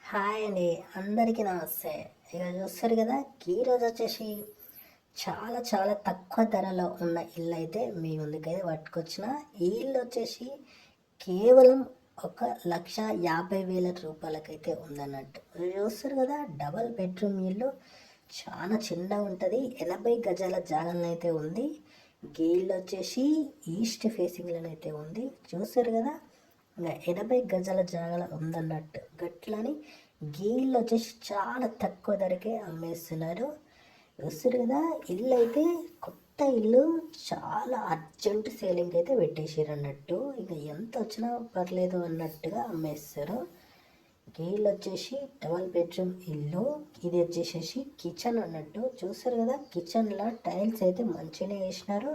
Hi అండి, అందరికీ నమస్తే. ఇక చూస్తారు కదా, ఈరోజు వచ్చేసి చాలా చాలా తక్కువ ధరలో ఉన్న ఇల్లు అయితే మీ ముందుకైతే పట్టుకొచ్చిన. ఈ ఇల్లు వచ్చేసి కేవలం 1,50,000 రూపాయలకైతే ఉందన్నట్టు. మీరు చూస్తారు కదా, డబల్ బెడ్రూమ్ ఇల్లు చాలా చిన్నగా ఉంటుంది. 80 గజాల జాగలను అయితే ఉంది. ఈ ఇల్లు వచ్చేసి ఈస్ట్ ఫేసింగ్లో అయితే ఉంది. చూస్తారు కదా, ఇంకా 80 గజాల జాగల ఉందన్నట్టు. గట్లని గీళ్ళు వచ్చేసి చాలా తక్కువ ధరకే అమ్మేస్తున్నారు. చూస్తారు కదా, ఇల్లు అయితే కొత్త ఇల్లు చాలా అర్జెంట్ సేలింగ్ అయితే పెట్టేసారు అన్నట్టు. ఇక ఎంత వచ్చినా పర్లేదు అన్నట్టుగా అమ్మేస్తారు. గీళ్ళు వచ్చేసి డబల్ బెడ్రూమ్ ఇల్లు. ఇది వచ్చేసేసి కిచెన్ అన్నట్టు. చూస్తారు కదా, కిచెన్లో టైల్స్ అయితే మంచిగానే వేసినారు.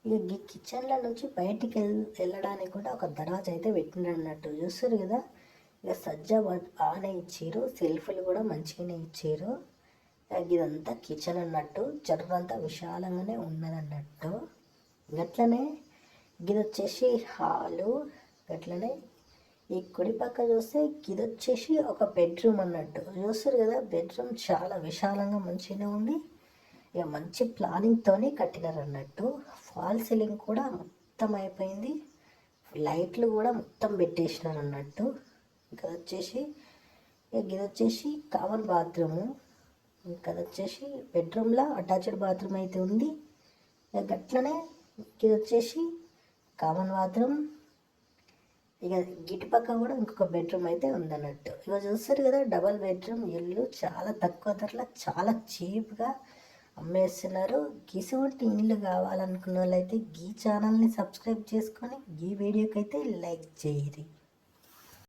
ఇక ఈ కిచెన్ల నుంచి బయటికి వెళ్ళడానికి కూడా ఒక దర్వాజా అయితే పెట్టినాడు అన్నట్టు. చూస్తారు కదా, ఇక సజ్జ బాగానే ఇచ్చారు. సెల్ఫ్లు కూడా మంచిగానే ఇచ్చారు. ఇదంతా కిచెన్ అన్నట్టు. జర్రంతా విశాలంగానే ఉన్నదన్నట్టు. గట్లనే ఇది వచ్చేసి హాలు. గట్లనే ఈ కుడి పక్క చూస్తే ఇది వచ్చేసి ఒక బెడ్రూమ్ అన్నట్టు. చూస్తారు కదా, బెడ్రూమ్ చాలా విశాలంగా మంచిగానే ఉంది. ఇక మంచి ప్లానింగ్తోనే కట్టినారు అన్నట్టు. ఫాల్ సీలింగ్ కూడా మొత్తం అయిపోయింది. లైట్లు కూడా మొత్తం పెట్టేసినారు అన్నట్టు. ఇంకా వచ్చేసి ఇది వచ్చేసి కామన్ బాత్రూము. ఇంకా వచ్చేసి బెడ్రూమ్లో అటాచ్డ్ బాత్రూమ్ అయితే ఉంది. ఇక గట్లనే ఇది వచ్చేసి కామన్ బాత్రూమ్. ఇక గిటి పక్క కూడా ఇంకొక బెడ్రూమ్ అయితే ఉందన్నట్టు. ఇక చూస్తారు కదా, డబల్ బెడ్రూమ్ ఇల్లు చాలా తక్కువ ధరలో చాలా చీప్గా అమ్మేస్తున్నారు. గిసువంటి ఇల్లు కావాలనుకున్న వాళ్ళైతే ఈ ఛానల్ని సబ్స్క్రైబ్ చేసుకొని ఈ వీడియోకి అయితే లైక్ చేయరు.